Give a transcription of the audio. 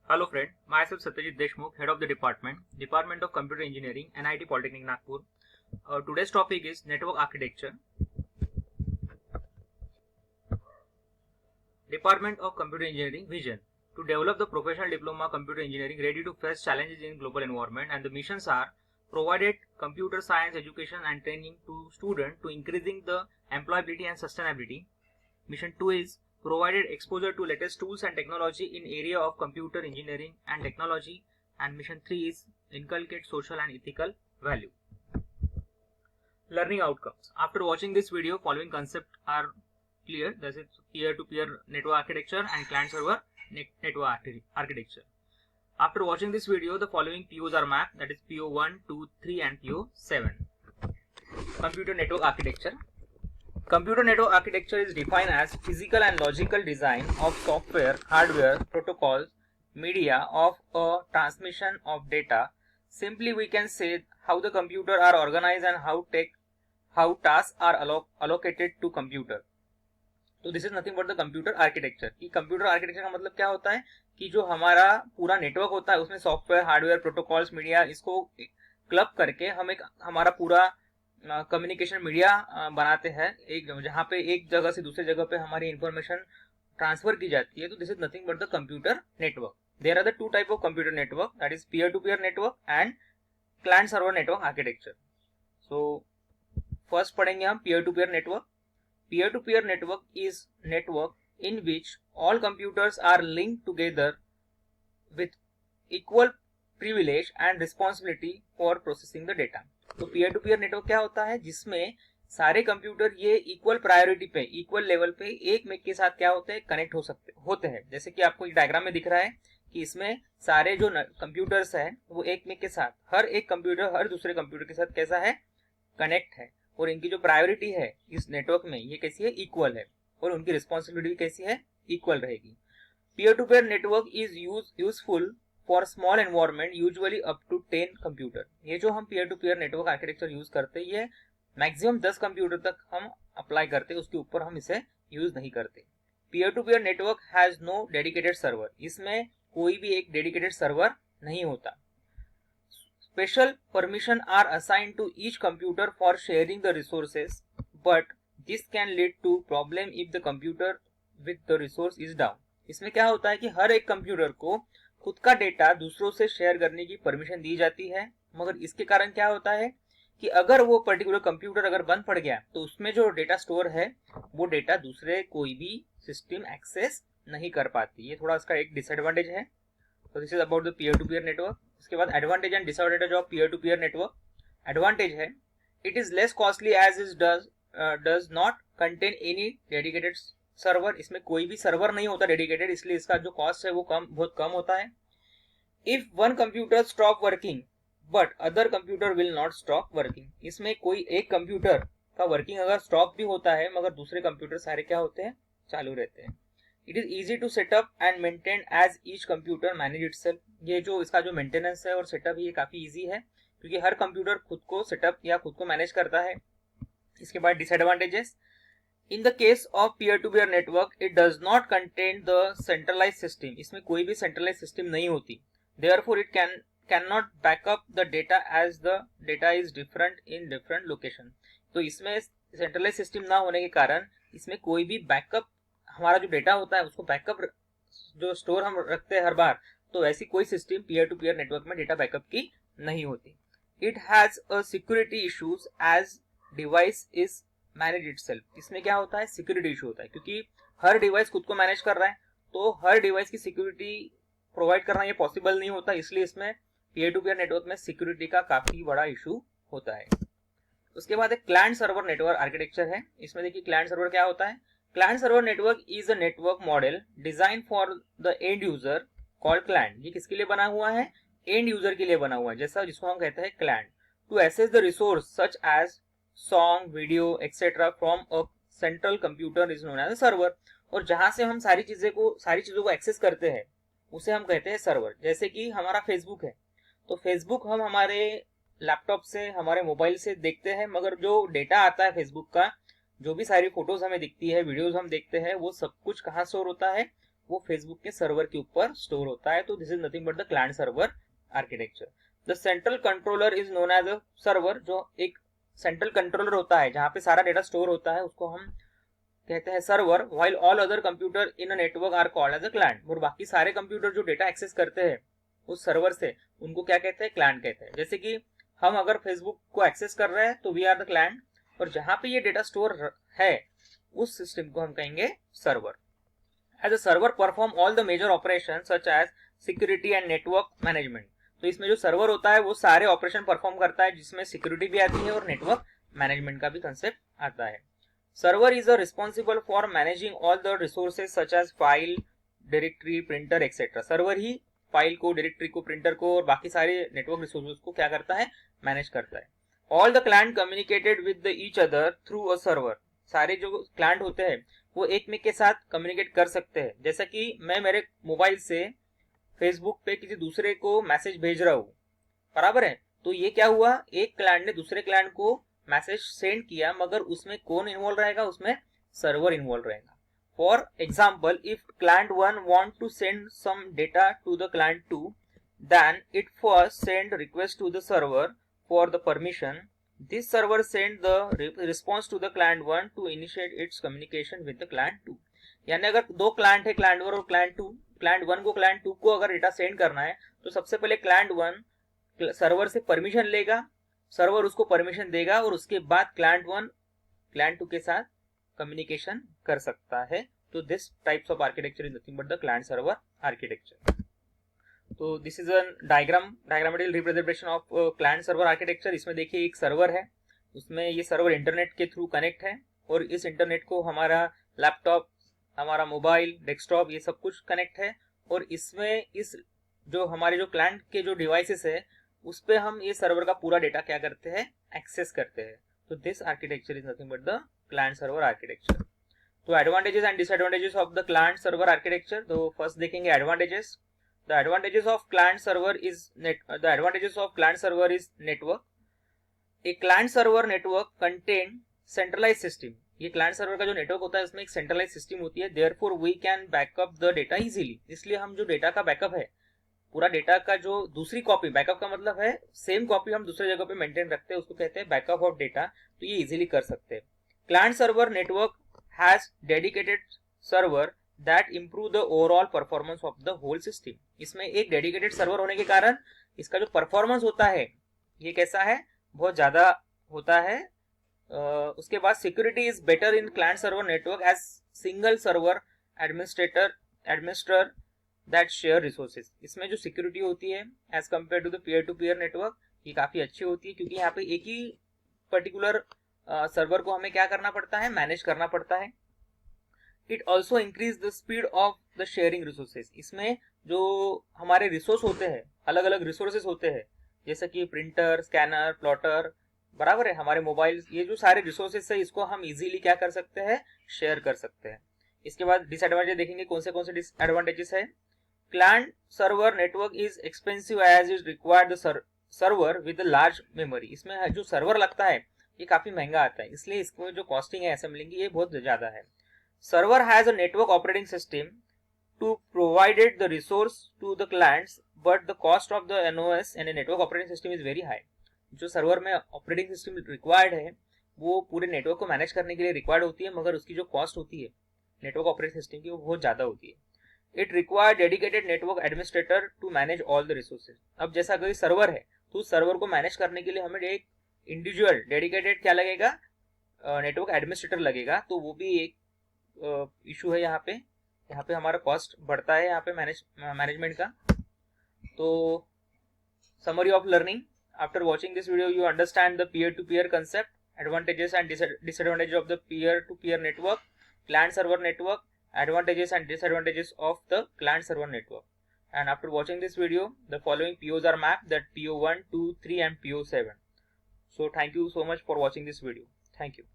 Hello friend, myself Satyajit Deshmukh, Head of the Department of Computer Engineering, NIT Polytechnic Nagpur. Today's topic is Network Architecture. Department of Computer Engineering Vision: to develop the professional diploma computer engineering ready to face challenges in global environment, and the missions are provided computer science education and training to students to increasing the employability and sustainability. Mission 2 is provided exposure to latest tools and technology in area of computer engineering and technology, and mission 3 is inculcate social and ethical value. Learning outcomes: after watching this video, following concepts are clear. That is peer-to-peer network architecture and client-server network architecture. After watching this video, the following POs are mapped, that is PO 1, 2, 3 and PO 7. Computer network architecture. Computer network architecture is defined as physical and logical design of software, hardware, protocols, media of a transmission of data. Simply we can say how the computer are organized and how tasks are allocated to computer. तो this is nothing but the computer architecture. कि computer architecture का मतलब क्या होता है कि जो हमारा पूरा नेटवर्क होता है उसमें सॉफ्टवेयर, हार्डवेयर, प्रोटोकॉल्स, मीडिया, इसको क्लब करके हम एक हमारा पूरा कम्युनिकेशन मीडिया बनाते हैं, एक जहाँ पे एक जगह से दूसरी जगह पे हमारी इंफॉर्मेशन ट्रांसफर की जाती है. तो this is nothing but the computer network. There are the two type of computer network, that is peer to peer network and client server network architecture. So first पढ़ेंगे हम peer to peer network. Peer-to-peer network is network in which all computers are linked together with equal privilege and responsibility for processing the data. तो peer-to-peer network क्या होता है? जिसमें सारे computer ये equal priority पे, इक्वल लेवल पे एक में के साथ क्या होते हैं, कनेक्ट होते हैं. जैसे कि आपको एक डायग्राम में दिख रहा है कि इसमें सारे जो कंप्यूटर्स है वो एक में के साथ, हर एक कंप्यूटर हर दूसरे कंप्यूटर के साथ कैसा है, कनेक्ट है. और इनकी जो प्रायोरिटी है इस नेटवर्क में ये कैसी है, इक्वल है. और उनकी रिस्पॉन्सिबिलिटी कैसी है, इक्वल रहेगी. Peer to peer network is useful for small environment, usually up to 10 computer. ये जो हम peer to peer network architecture use करते हैं ये मैक्सिमम 10 कंप्यूटर तक हम अप्लाई करते हैं, उसके ऊपर हम इसे यूज नहीं करते. Peer to peer network has no dedicated server. इसमें कोई भी एक डेडिकेटेड सर्वर नहीं होता. Special permission are assigned to each computer for sharing the resources, but this can lead to problem if the computer with the resource is down. इसमें क्या होता है कि हर एक कंप्यूटर को खुद का डेटा दूसरों से शेयर करने की परमिशन दी जाती है, मगर इसके कारण क्या होता है कि अगर वो पर्टिकुलर कंप्यूटर अगर बंद पड़ गया तो उसमें जो डेटा स्टोर है वो डेटा दूसरे कोई भी सिस्टम एक्सेस नहीं कर पाती. ये थोड़ा इसका एक डिसएडवांटेज है. तो this is about the peer to peer network. उसके बाद advantage and disadvantage of peer to peer network. Advantage है it is less costly as is does not contain any dedicated server. इसमें कोई भी सर्वर नहीं होता डेडिकेटेड, इसलिए इसका जो कॉस्ट है वो बहुत कम होता है. If one computer stop working but other computer will not stop working. इसमें कोई एक कंप्यूटर का वर्किंग अगर स्टॉप भी होता है मगर दूसरे कंप्यूटर सारे क्या होते हैं, चालू रहते हैं. It is easy to setup and maintain as each computer manage itself. ये जो इसका जो मेंटेनेंस है और सेटअप ये काफी इजी है क्योंकि हर कंप्यूटर खुद को सेटअप या खुद को मैनेज करता है. इसके बाद disadvantages. In the case of peer to peer network it does not contain the centralize system. इसमें कोई भी सेंट्रलाइज सिस्टम नहीं होती. Therefore it can not backup the data as the data is different in different location. तो इसमें centralise system ना होने के कारण इसमें कोई भी बैकअप, हमारा जो डेटा होता है उसको बैकअप जो स्टोर हम रखते हैं हर बार, तो ऐसी कोई system peer to peer network में डेटा बैकअप की नहीं होती. It has a security issues as device is manage itself. इसमें क्या होता है, सिक्योरिटी इशू होता है क्योंकि हर डिवाइस खुद को मैनेज कर रहा है, तो हर डिवाइस की सिक्योरिटी प्रोवाइड करना ये पॉसिबल नहीं होता. इसलिए इसमें पीयर टू पीयर नेटवर्क में सिक्योरिटी का काफी बड़ा इशू होता है. उसके बाद एक क्लाइंट सर्वर नेटवर्क आर्किटेक्चर है. इसमें देखिए क्लाइंट सर्वर क्या होता है. Client server network is a network model designed for the end user called client. ये किसके लिए बना हुआ है, end user के लिए बना हुआ है, जैसा जिसको हम कहते हैं client. To access the resource such as song, video, etc. from a central computer is known as a server. और जहां से हम सारी चीजों को एक्सेस करते हैं उसे हम कहते हैं सर्वर. जैसे कि हमारा फेसबुक है तो फेसबुक हम हमारे लैपटॉप से, हमारे मोबाइल से देखते हैं, मगर जो डेटा आता है फेसबुक का, जो भी सारी फोटोज हमें दिखती है, वीडियोस हम देखते हैं, वो सब कुछ कहाँ स्टोर होता है, वो फेसबुक के सर्वर के ऊपर स्टोर होता है। तो this is nothing but the client server architecture. The central controller is known as a server, जो एक सेंट्रल कंट्रोलर होता है जहां पे सारा डेटा स्टोर होता है, उसको हम कहते हैं server. While all other computer in a network are called as a client. और बाकी सारे कंप्यूटर जो डेटा एक्सेस करते हैं उस सर्वर से, उनको क्या कहते हैं? क्लाइंट कहते हैं। जैसे कि हम अगर फेसबुक को एक्सेस कर रहे हैं तो वी आर द क्लाइंट, और जहां पे ये डेटा स्टोर है उस सिस्टम को हम कहेंगे server. As a server perform all the major operation such as security and network management. तो इसमें जो सर्वर होता है वो सारे ऑपरेशन परफॉर्म करता है, जिसमें सिक्योरिटी भी आती है और नेटवर्क मैनेजमेंट का भी कंसेप्ट आता है। Server is responsible for managing all the resources such as file, directory, printer etcetera. Server ही फाइल को, डायरेक्टरी को, प्रिंटर को और बाकी सारे नेटवर्क रिसोर्सेज को क्या करता है? मैनेज करता है। All the client communicated with each other through a server. सारे जो क्लाइंट होते हैं वो एक में के साथ कम्युनिकेट कर सकते हैं। जैसा कि मैं मेरे मोबाइल से फेसबुक पे किसी दूसरे को मैसेज भेज रहा हूँ, बराबर है। तो ये क्या हुआ? एक क्लाइंट ने दूसरे क्लाइंट को मैसेज सेंड किया, मगर उसमें कौन इन्वॉल्व रहेगा? उसमें सर्वर इन्वॉल्व रहेगा। For example, if client 1 want to send some data to the client 2, then it first send request to the server for the permission. This server send the response to the client 1 to initiate its communication with the client 2. यानी अगर दो client है, client 1 और client 2, client 1 को client 2 को अगर data send करना है तो सबसे पहले क्लाइंट 1 सर्वर से परमिशन लेगा, सर्वर उसको परमिशन देगा और उसके बाद क्लाइंट 1 क्लाइंट 2 के साथ कम्युनिकेशन कर सकता है। तो this types of architecture is nothing but the client server architecture. तो this is a diagrammatical representation of client server architecture. इसमें देखिए एक सर्वर है, उसमें ये सर्वर इंटरनेट के थ्रू कनेक्ट है और इस इंटरनेट को हमारा लैपटॉप, हमारा मोबाइल, डेस्कटॉप, ये सब कुछ कनेक्ट है। और इसमें इस जो हमारे जो क्लाइंट के जो डिवाइसेस है उस पे हम ये सर्वर का पूरा डेटा क्या करते हैं? एक्सेस करते हैं। तो this architecture is nothing but the client server architecture. तो advantages and disadvantages of the client server architecture. तो फर्स्ट देखेंगे advantages. The advantages of client server is network. A client server network contain centralized system. ये client server का जो network होता है उसमें एक centralized system होती है। Therefore we can backup the data easily. इसलिए हम जो डेटा का बैकअप है, पूरा डेटा का जो दूसरी कॉपी, बैकअप का मतलब है सेम कॉपी हम दूसरे जगह पे मेंटेन रखते हैं, उसको कहते हैं बैकअप ऑफ डेटा। तो ये इजीली कर सकते हैं। Client server network has dedicated server that improve the overall performance of the whole system. इसमें एक डेडिकेटेड सर्वर होने के कारण इसका जो परफॉर्मेंस होता है ये कैसा है? बहुत ज्यादा होता है। उसके बाद security is better in client server network as single server administer that share resources. इसमें जो सिक्योरिटी होती है as compare to the peer to peer network, ये काफी अच्छी होती है, क्योंकि यहाँ पे एक ही पर्टिकुलर सर्वर को हमें क्या करना पड़ता है? मैनेज करना पड़ता है। It also increase the speed of the sharing resources. इसमें जो हमारे रिसोर्स होते हैं, अलग अलग रिसोर्सेज होते हैं, जैसे कि प्रिंटर, स्कैनर, प्लॉटर, बराबर है, हमारे मोबाइल, ये जो सारे रिसोर्सेज है इसको हम इजीली क्या कर सकते हैं? शेयर कर सकते हैं। इसके बाद डिसएडवांटेज देखेंगे कौन से डिसएडवांटेजेस है। Client server network is expensive as is required the server with large memory. इसमें जो सर्वर लगता है ये काफी महंगा आता है, इसलिए इसको जो कॉस्टिंग है असेंबलिंग की ये बहुत ज्यादा है। Server has a network operating system to provided the resource to the clients, but the cost of the NOS and a network operating system is very high. जो सर्वर में ऑपरेटिंग सिस्टम रिक्वायर्ड है वो पूरे network को manage करने के लिए required होती है, मगर उसकी जो कॉस्ट होती है नेटवर्क ऑपरेटिंग सिस्टम की वो बहुत ज्यादा होती है। It require dedicated network administrator to manage all the resources. अब जैसा कोई सर्वर है तो उस सर्वर को मैनेज करने के लिए हमें एक इंडिविजुअल डेडिकेटेड क्या लगेगा? नेटवर्क एडमिनिस्ट्रेटर लगेगा। तो वो भी एक इशू है। यहाँ पे हमारा कॉस्ट बढ़ता है यहाँ पे मैनेजमेंट का। तो summary of learning, after watching this video you understand the peer to peer concept, advantages and disadvantages of the peer to peer network, client server network, advantages and disadvantages of the client server network. And after watching this video, the following POs are mapped, that PO1, 2, 3 and PO7. So thank you so much for watching this video. Thank you.